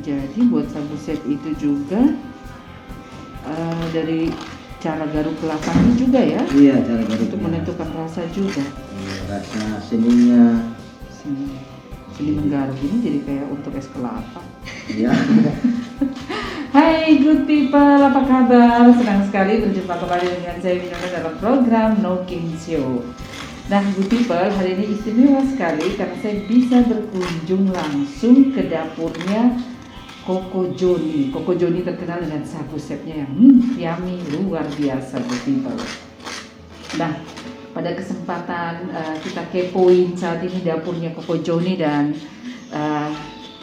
Jadi buat sagu sep itu juga dari cara garuk kelapanya juga ya? Iya, cara garuk Untuk menentukan rasa juga. Iya, rasa seninya. Seni menggaruk ini jadi kayak untuk es kelapa. Iya. Hai good people, apa kabar? Senang sekali berjumpa kembali dengan saya Winona dalam program No King Show. Nah good people, hari ini istimewa sekali karena saya bisa berkunjung langsung ke dapurnya Koko Joni. Koko Joni terkenal dengan sagu sepnya yang yummy, luar biasa good people. Nah pada kesempatan kita kepoin saat ini dapurnya Koko Joni dan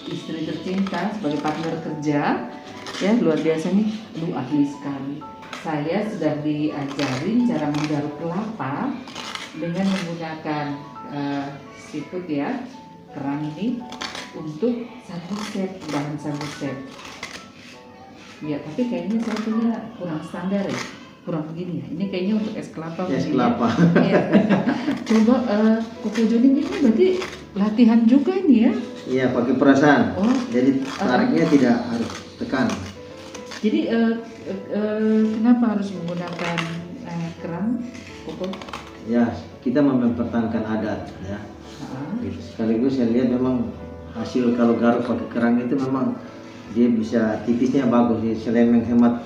istri tercinta sebagai partner kerja. Ya luar biasa nih, lu ahli sekali. Saya sudah diajarin cara menggaruk kelapa dengan menggunakan seafood ya, kerang ini untuk sagu sep, bahan sagu sep. Ya tapi kayaknya saya punya kurang standar ya, kurang begini ya. Ini kayaknya untuk es kelapa. Es kelapa. Ya. Coba Koko Joni ini berarti latihan juga ini ya? Iya pakai perasaan. Oh. Jadi tariknya tidak harus tekan. Jadi kenapa harus menggunakan kerang, Koko? Ya, kita mempertahankan adat ya. Gitu. Sekaligus saya lihat memang hasil kalau garuk pakai kerang itu memang dia bisa tipisnya bagus, selain menghemat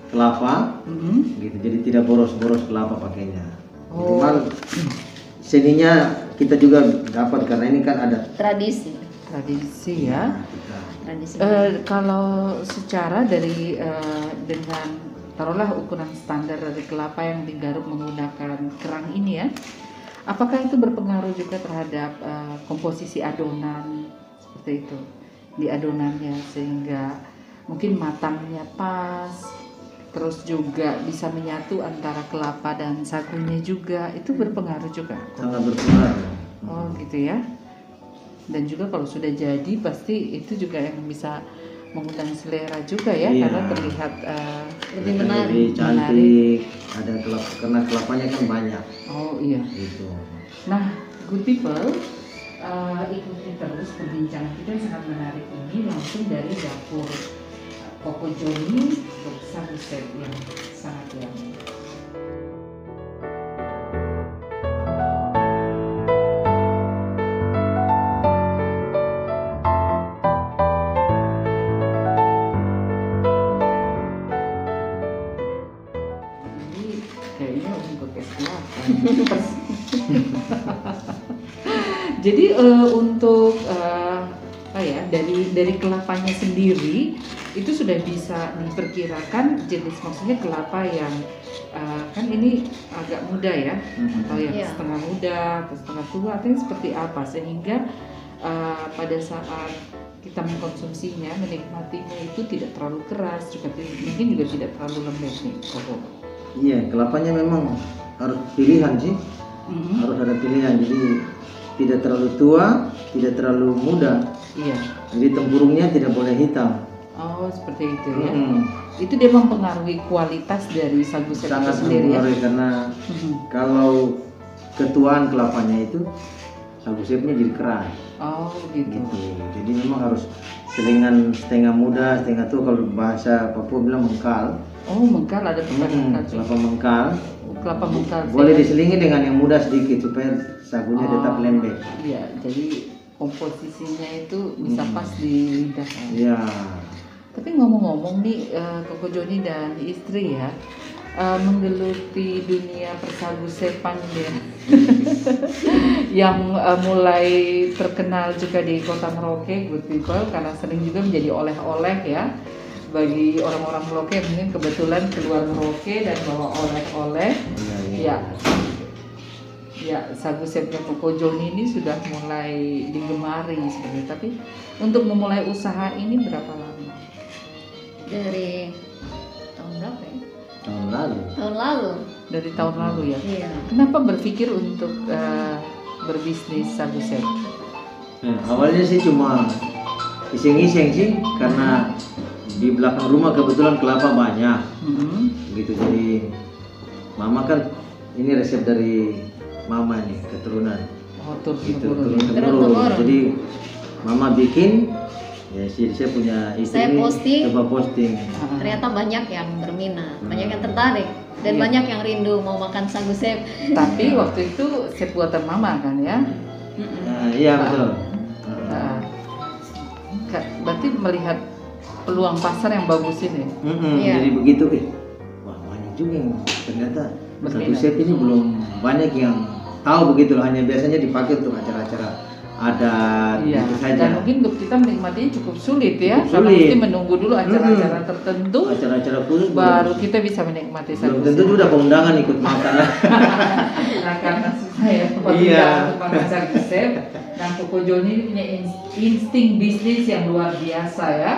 kelapa, gitu. Jadi tidak boros-boros kelapa pakainya. Oh. Cuman seninya kita juga dapat karena ini kan ada tradisi ya. Tradisi. Kalau secara dari dengan taruhlah ukuran standar dari kelapa yang digaruk menggunakan kerang ini ya, apakah itu berpengaruh juga terhadap komposisi adonan seperti itu di adonannya sehingga mungkin matangnya pas, terus juga bisa menyatu antara kelapa dan sagunya juga, itu berpengaruh juga? Sangat berpengaruh. Oh gitu ya. Dan juga kalau sudah jadi pasti itu juga yang bisa mengundang selera juga ya. Iya. Karena terlihat lebih menarik, lebih cantik, ada kelapa karena kelapanya kan banyak. Oh iya. Gitu. Nah, good people, ikuti terus perbincangan kita yang sangat menarik ini langsung dari dapur Koko Joni untuk sagu sep yang sangat yummy. Kayaknya untuk es kelapa. Jadi untuk dari kelapanya sendiri itu sudah bisa diperkirakan jenis, maksudnya kelapa yang kan ini agak muda ya, atau yang setengah muda atau setengah tua atau yang seperti apa sehingga pada saat kita mengkonsumsinya, menikmatinya itu tidak terlalu keras, mungkin juga tidak terlalu lembek nih, Koko. Iya, kelapanya memang harus pilihan sih, harus ada pilihan. Jadi tidak terlalu tua, tidak terlalu muda. Iya. Jadi tempurungnya tidak boleh hitam. Oh, seperti itu ya. Itu dia mempengaruhi kualitas dari sagu sep itu Sangat sendiri ya. mempengaruhi karena kalau ketuaan kelapanya itu sagu sepnya jadi keras. Oh, gitu. Jadi memang harus selingan setengah muda, setengah tua, kalau bahasa Papua bilang mengkal. Oh, mengkal, ada mengkal. Kelapa mengkal. Kelapa mengkal. Boleh diselingi dengan yang muda sedikit supaya sagunya tetap lembek. Iya, jadi komposisinya itu bisa pas di lidah. Iya. Tapi ngomong-ngomong nih, Koko Joni dan istri ya, menggeluti dunia persagu sepan ya, yang mulai terkenal juga di Kota Merauke, good people, karena sering juga menjadi oleh-oleh ya bagi orang-orang Merauke yang mungkin kebetulan keluar Merauke dan bawa oleh-oleh. Ya, sagu sepnya Koko Joni ini sudah mulai digemari sebenarnya. Tapi untuk memulai usaha ini berapa lama? Dari tahun berapa ya? Tahun lalu. Tahun lalu. Dari tahun lalu ya. Iya. Kenapa berpikir untuk berbisnis sagu sep? Awalnya sih cuma iseng-iseng sih, karena di belakang rumah kebetulan kelapa banyak. Gitu, jadi mama kan ini resep dari mama nih, keturunan. Oh, turun Gitu, temurun. turun-temurun. Jadi mama bikin, ya Jadi saya punya istri Saya ini posting. coba posting. Ternyata banyak yang berminat, banyak yang tertarik, dan Iya. banyak yang rindu mau makan sagu sep. Tapi waktu itu sep buatan mama kan ya. Nah, iya betul. Nah, berarti melihat peluang pasar yang bagus ini. Iya. Jadi begitu, wah banyak juga yang ternyata sagu Berminat. sep ini belum banyak yang tahu begitu loh. Hanya biasanya dipakai untuk acara-acara adat Iya. gitu saja. Dan mungkin untuk kita menikmatinya cukup sulit ya. Cukup Karena sulit. mesti menunggu dulu acara-acara tertentu, Acara-acara khusus baru kita bisa menikmati belum sagu tentu sep. juga keundangan ikut makan lah. Nah karena susah ya Iya. untuk makan sagu sep. Dan Koko Joni ini punya insting bisnis yang luar biasa ya.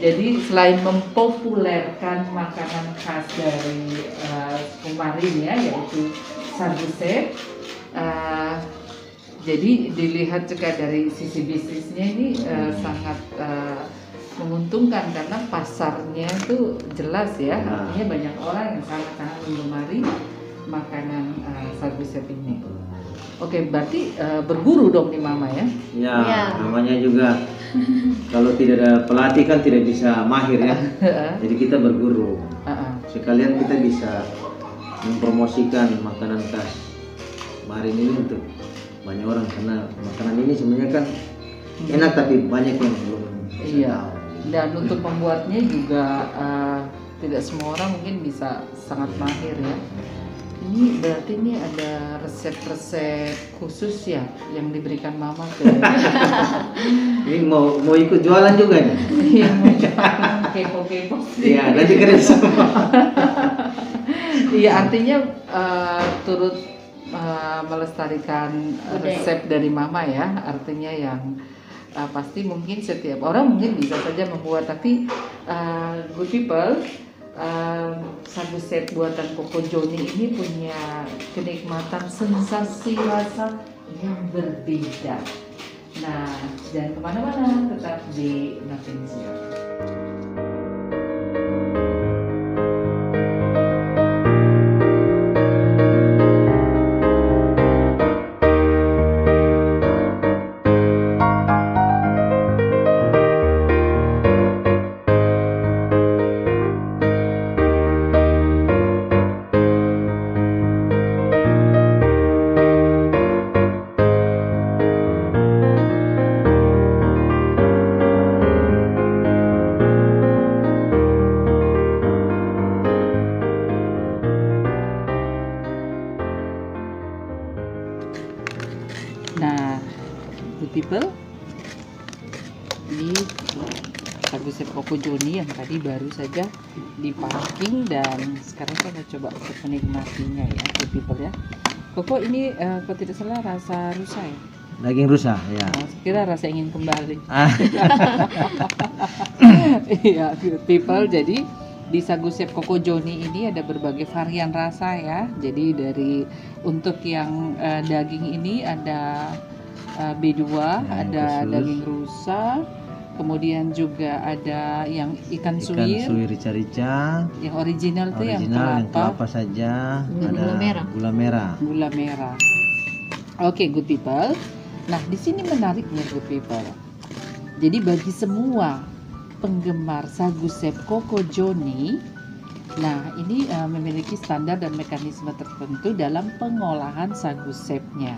Jadi selain mempopulerkan makanan khas dari Kumarin ya, yaitu sagu sep, jadi dilihat juga dari sisi bisnisnya ini sangat menguntungkan karena pasarnya itu jelas ya. Nah. Artinya banyak orang yang sangat-sangat menggemari makanan sagu sep ini. Oke, berarti berguru dong nih mama ya? Ya, Iya. namanya juga kalau tidak ada pelatih kan tidak bisa mahir ya. Jadi kita berguru. Sekalian kita bisa mempromosikan makanan khas Kumarin ini untuk banyak orang karena makanan ini sebenarnya kan enak tapi banyak yang belum bisa Iya. tahu. Dan untuk membuatnya juga tidak semua orang mungkin bisa sangat mahir ya. Ini berarti ini ada resep-resep khusus ya yang diberikan mama ke Ini mau ikut jualan juga nih. yang mau jualan kepo-kepo sih. Iya, nanti keren semua. Iya, artinya turut melestarikan resep dari mama ya. Artinya yang pasti mungkin setiap orang mungkin bisa saja membuat, tapi good people, sagu sep buatan Koko Joni ini punya kenikmatan sensasi rasa yang berbeda. Nah, jangan kemana-mana, tetap di Nothing Zero. Nah, good people, ini sagu sep Koko Joni yang tadi baru saja dipacking dan sekarang saya mau coba untuk menikmatinya ya, good people ya. Koko ini kalau tidak salah rasa rusa ya? Daging rusa ya. Saya kira rasa ingin kembali. Ah. Iya, good people. Jadi di sagu sep Koko Joni ini ada berbagai varian rasa ya. Jadi dari untuk yang daging ini ada B2, ada khusus. daging rusa, kemudian juga ada yang ikan suwir, rica-rica. yang original tuh yang Original yang kelapa, kelapa saja. Dengan Ada gula merah. Gula merah. gula merah. Oke, good people. Nah, di sini menariknya good people. Jadi bagi semua penggemar sagu sep Koko Joni, nah ini memiliki standar dan mekanisme tertentu dalam pengolahan sagu sepnya.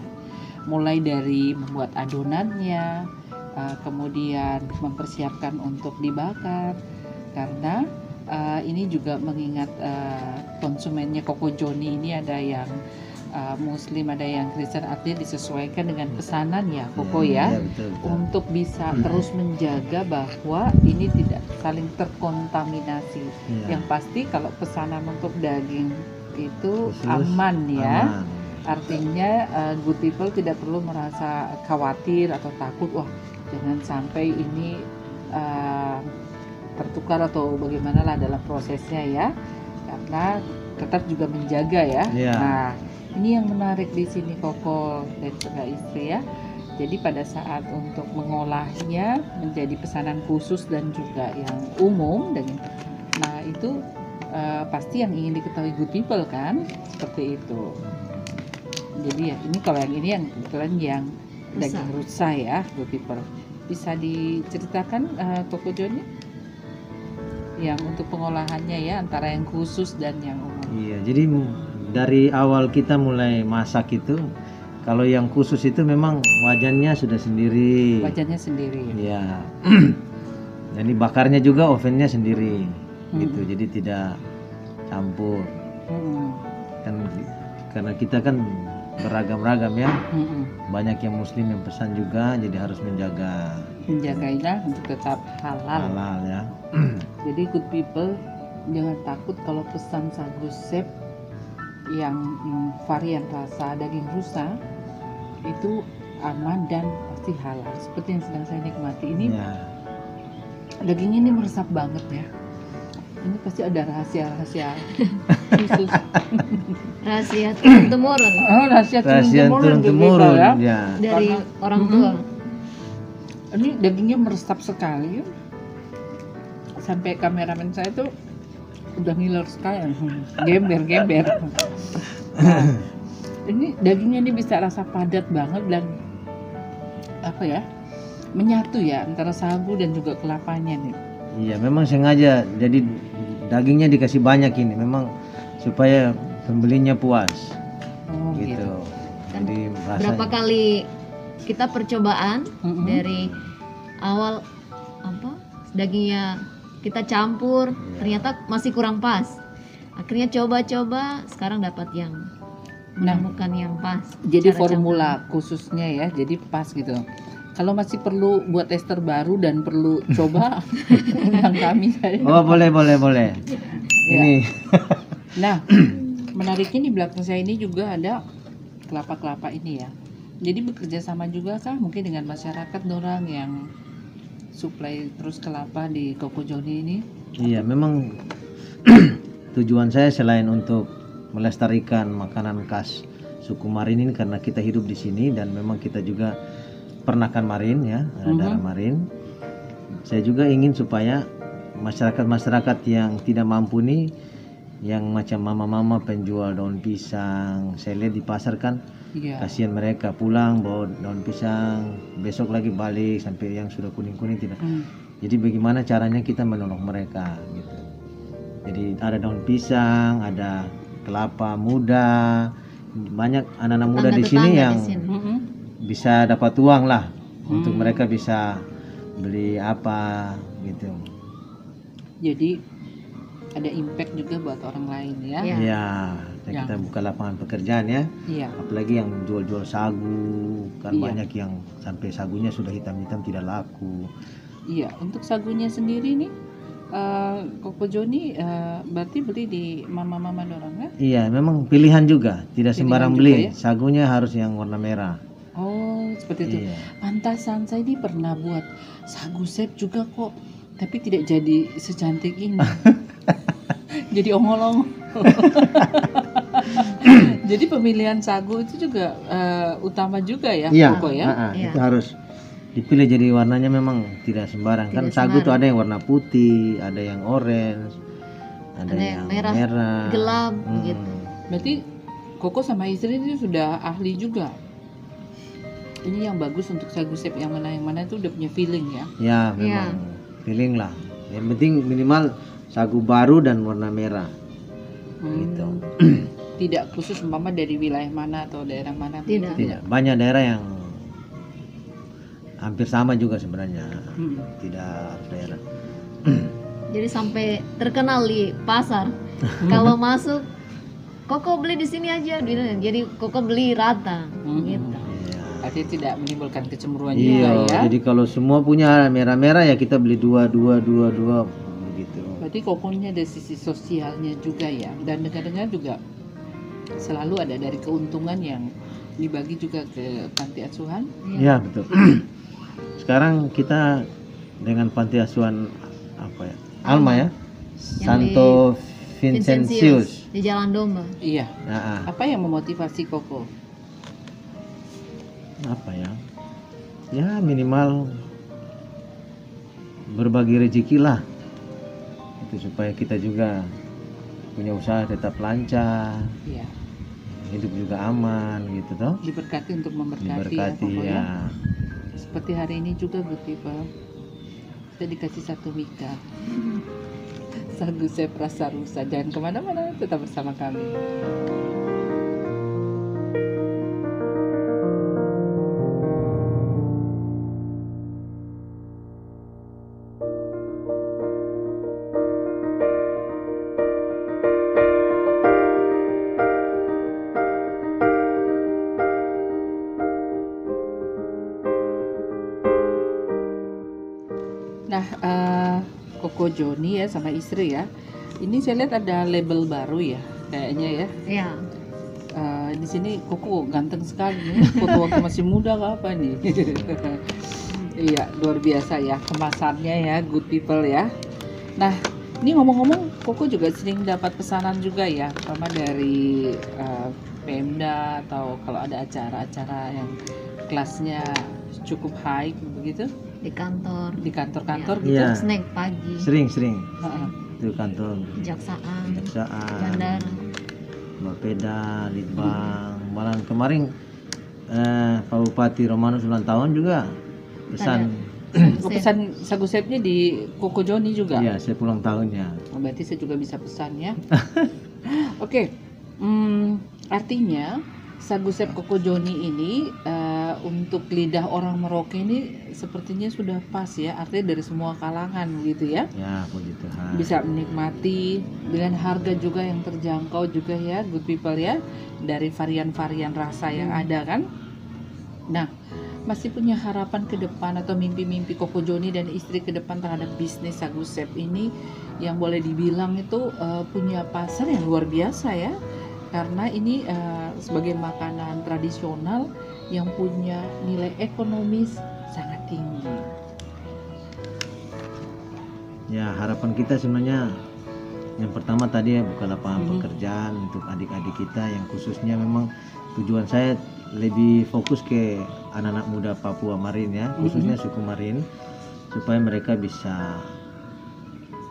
Mulai dari membuat adonannya, kemudian mempersiapkan untuk dibakar, karena ini juga mengingat konsumennya Koko Joni ini ada yang Muslim, ada yang Kristen, artinya disesuaikan dengan pesanan ya Koko ya, Iya, betul, betul. untuk bisa terus menjaga bahwa ini tidak saling terkontaminasi. Iya. Yang pasti kalau pesanan untuk daging itu Khusus, aman ya. aman. Artinya good people tidak perlu merasa khawatir atau takut, wah jangan sampai ini tertukar atau bagaimana lah dalam prosesnya ya, karena tetap juga menjaga ya. Iya. Nah, ini yang menarik di sini Koko dan juga istri ya. Jadi pada saat untuk mengolahnya menjadi pesanan khusus dan juga yang umum, dan nah itu pasti yang ingin diketahui good people kan, seperti itu. Jadi ya ini kalau yang ini yang kebetulan yang daging rusa ya good people. bisa diceritakan Koko Joni yang untuk pengolahannya ya, antara yang khusus dan yang umum. Iya, jadi dari awal kita mulai masak itu, kalau yang khusus itu memang wajannya sudah sendiri. Wajannya sendiri. Iya. Jadi bakarnya juga ovennya sendiri, gitu. Jadi tidak campur. Kan karena kita kan beragam-ragam ya. Banyak yang muslim yang pesan juga, jadi harus menjagainya untuk tetap halal. Halal ya. Jadi good people, jangan takut kalau pesan sagu sep yang varian rasa daging rusa itu aman dan pasti halal. Seperti yang sedang saya nikmati ini, dagingnya ini meresap banget ya. Ini pasti ada rahasia-rahasia khusus. Rahasia turun-temurun Oh, rahasia turun-temurun ya. dari orang tua. Ini dagingnya meresap sekali. Sampai kameramen saya tuh udah ngiler sekali, gember. Nah, ini dagingnya ini bisa rasa padat banget dan apa ya, menyatu ya antara sagu dan juga kelapanya nih. Iya, memang sengaja jadi dagingnya dikasih banyak ini, memang supaya pembelinya puas. Oh, gitu. Jadi Berapa kali kita percobaan dari awal dagingnya kita campur, ternyata masih kurang pas. Akhirnya coba-coba, sekarang dapat yang menemukan yang pas. Jadi formula khususnya ya, jadi pas gitu. Kalau masih perlu buat tester baru dan perlu coba, undang kami saya. Oh, boleh. Ya. Ini. Nah, menariknya di belakang saya ini juga ada kelapa-kelapa ini ya. Jadi bekerja sama juga kah mungkin dengan masyarakat orang yang suplai terus kelapa di Koko Joni ini? Iya, memang tujuan saya selain untuk melestarikan makanan khas suku Marin ini, karena kita hidup di sini dan memang kita juga pernakan Marin ya, darah Marin. Saya juga ingin supaya masyarakat-masyarakat yang tidak mampu nih, yang macam mama-mama penjual daun pisang, saya lihat di pasar kan, kasihan mereka pulang bawa daun pisang, besok lagi balik sampai yang sudah kuning-kuning tidak. Jadi bagaimana caranya kita menolong mereka gitu. Jadi ada daun pisang, ada kelapa muda, banyak anak-anak muda di sini yang bisa dapat uang lah untuk mereka bisa beli apa gitu. Jadi ada impact juga buat orang lain ya. Iya, kita buka lapangan pekerjaan ya. Iya. Apalagi yang jual-jual sagu, kan banyak yang sampai sagunya sudah hitam-hitam tidak laku. Iya, untuk sagunya sendiri nih Koko Joni berarti beli di mama-mama dorong ya? Iya, memang pilihan juga, tidak sembarang beli. Ya? Sagunya harus yang warna merah. Oh, seperti itu. Iya. Pantasan saya ini pernah buat sagu sep juga kok, tapi tidak jadi secantik ini. Jadi ongol-ongol. Jadi pemilihan sagu itu juga utama juga ya, Koko ya? Itu harus dipilih, jadi warnanya memang tidak sembarang. Kan sagu tuh ada yang warna putih, ada yang orange, ada yang merah gelap gitu. Berarti Koko sama istri itu sudah ahli juga. Ini yang bagus untuk sagu sep yang mana itu udah punya feeling ya. Ya, memang feeling lah. Yang penting minimal sagu baru dan warna merah. Gitu. Tidak khusus umpama dari wilayah mana atau daerah mana. Tidak. Banyak daerah yang hampir sama juga sebenarnya. Tidak harus daerah. Jadi sampai terkenal di pasar. Kalau masuk, Koko beli di sini aja. Jadi Koko beli rata gitu. Artinya tidak menimbulkan kecemburuan juga ya. Jadi kalau semua punya merah-merah ya kita beli dua begitu. Berarti Kokonya ada sisi sosialnya juga ya. Dan dengar-dengar juga selalu ada dari keuntungan yang dibagi juga ke panti asuhan. Iya, betul. Sekarang kita dengan panti asuhan apa ya? Alma ya. Santo Vincentius di Jalan Domba. Iya. Apa yang memotivasi Koko? Apa ya? Ya minimal berbagi rezeki lah. Itu supaya kita juga punya usaha tetap lancar. Iya. Hidup juga aman gitu toh. Diberkati untuk memberkati ya. Seperti hari ini juga good people, kita dikasih satu mika Sagu Sep Rasa Rusa. Jangan kemana-mana, tetap bersama kami. Nah, Koko Joni ya sama istri ya. Ini saya lihat ada label baru ya, kayaknya ya. Iya. Di sini Koko ganteng sekali nih. Foto waktu masih muda ke apa nih? Iya, luar biasa ya kemasannya ya, good people ya. Nah, ini ngomong-ngomong, Koko juga sering dapat pesanan juga ya, sama dari Pemda atau kalau ada acara-acara yang kelasnya cukup high begitu. Di kantor. Di kantor-kantor Ya, gitu. Iya. snack pagi. Sering Heeh. itu kantor Kejaksaan. kejaksaan, Bandara. Bapeda, Litbang. Malah kemarin Pak Bupati Romanus ulang tahun juga pesan. Oh, pesan sagu sepnya di Koko Joni juga. Iya, saya pulang tahunnya. Oh, berarti saya juga bisa pesan ya. Oke. Artinya sagu sep Koko Joni ini untuk lidah orang Merauke ini sepertinya sudah pas ya, artinya dari semua kalangan gitu ya. Ya, puji Tuhan. Bisa menikmati dengan harga juga yang terjangkau juga ya, good people ya, dari varian-varian rasa yang ada kan. Nah, masih punya harapan ke depan atau mimpi-mimpi Koko Joni dan istri ke depan terhadap bisnis sagu sep ini yang boleh dibilang itu punya pasar yang luar biasa ya, karena ini sebagai makanan tradisional yang punya nilai ekonomis sangat tinggi. Ya, harapan kita sebenarnya yang pertama tadi ya buka lapangan pekerjaan untuk adik-adik kita, yang khususnya memang tujuan saya lebih fokus ke anak-anak muda Papua Marin ya, khususnya suku Marin, supaya mereka bisa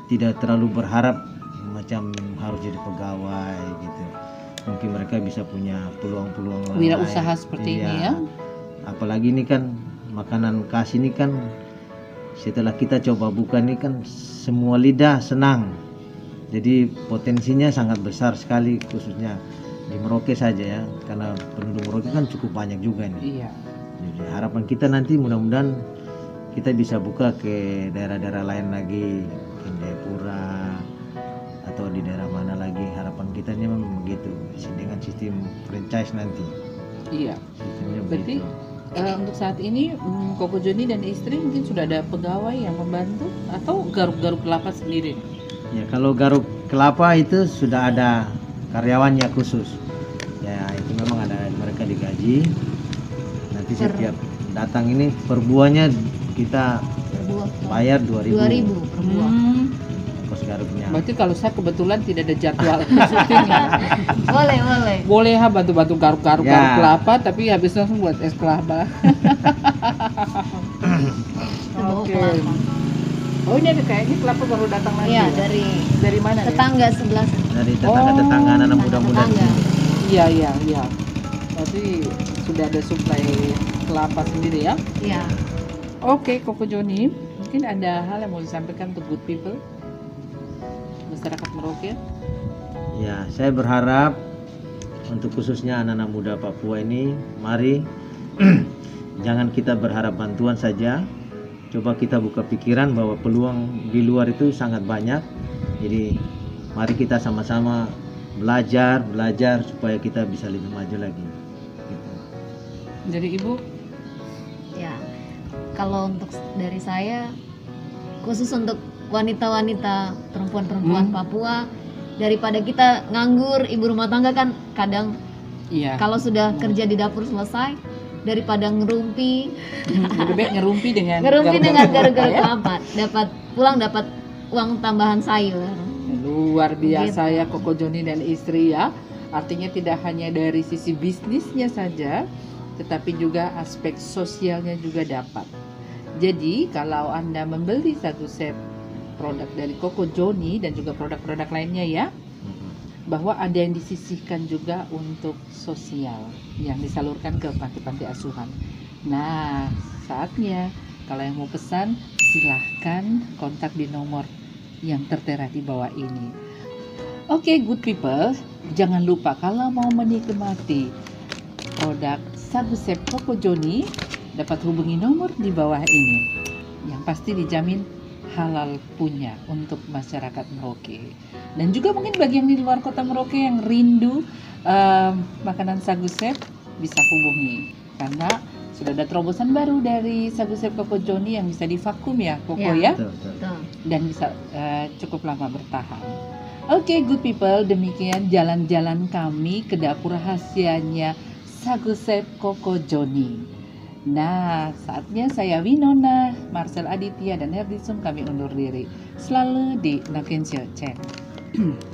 tidak terlalu berharap macam harus jadi pegawai gitu. Mungkin mereka bisa punya peluang-peluang Wirausaha lain. seperti Iya. ini ya. Apalagi ini kan makanan khas ini kan setelah kita coba buka ini kan semua lidah senang. Jadi potensinya sangat besar sekali, khususnya di Merauke saja ya, karena penduduk Merauke kan cukup banyak juga nih. Iya. Jadi harapan kita nanti mudah-mudahan kita bisa buka ke daerah-daerah lain lagi, ke Jayapura atau di daerah mana lagi. Harapan kita ini memang begitu, dengan sistem franchise nanti. Iya. Sistemnya Berarti begitu. untuk saat ini Koko Joni dan istri mungkin sudah ada pegawai yang membantu atau garuk-garuk kelapa sendiri? Ya, kalau garuk kelapa itu sudah ada karyawannya khusus. Ya, itu memang ada mereka digaji. Nanti setiap datang ini per buahnya kita Per buah. bayar 2.000 2.000 per buah. kos garuknya. Berarti kalau saya kebetulan tidak ada jadwal syuting ya, Boleh, boleh. boleh ha bantu-bantu garuk-garuk Ya. kelapa, tapi habis langsung buat es kelapa. Bawa Oke. kelapa. Oh, ini ada kayaknya kelapa baru datang lagi. Iya, ya? dari mana? ya? tetangga sebelah. Dari tetangga-tetangga anak muda-muda. Tetangga. Iya, iya, iya. Berarti sudah ada suplai kelapa sendiri ya. Iya. Oke, Koko Joni, mungkin ada hal yang mau disampaikan untuk good people, masyarakat Merauke? Ya, saya berharap untuk khususnya anak-anak muda Papua ini, mari jangan kita berharap bantuan saja. Coba kita buka pikiran bahwa peluang di luar itu sangat banyak. Jadi mari kita sama-sama belajar supaya kita bisa lebih maju lagi. Gitu. Dari Ibu? Ya. Kalau untuk dari saya, khusus untuk wanita-wanita, perempuan-perempuan Papua, daripada kita nganggur, ibu rumah tangga kan kadang Iya. kalau sudah kerja di dapur selesai, daripada ngerumpi Lebih baik ngerumpi dengan dengan garuk-garuk ya. kelapa, dapat pulang dapat uang tambahan sayur. Luar biasa Gitu. ya Koko Joni dan istri ya. Artinya tidak hanya dari sisi bisnisnya saja, tetapi juga aspek sosialnya juga dapat. Jadi kalau Anda membeli sagu sep produk dari Koko Joni dan juga produk-produk lainnya ya, bahwa ada yang disisihkan juga untuk sosial yang disalurkan ke panti-panti asuhan. Nah, saatnya. Kalau yang mau pesan, silahkan kontak di nomor yang tertera di bawah ini. Oke, good people, jangan lupa kalau mau menikmati produk Sagu Sep Koko Joni, dapat hubungi nomor di bawah ini. Yang pasti dijamin halal punya untuk masyarakat Merauke. Dan juga mungkin bagi yang di luar kota Merauke yang rindu makanan Sagu Sep, bisa hubungi. Karena sudah ada terobosan baru dari Sagu Sep Koko Joni yang bisa divakum ya, Koko ya. Betul, betul. Betul. Dan bisa cukup lama bertahan. Oke, good people, demikian jalan-jalan kami ke dapur rahasianya Sagu Sep Koko Joni. Nah, saatnya saya Winona, Marcel Aditya, dan Herdisum kami undur diri. Selalu di Nakensio Channel.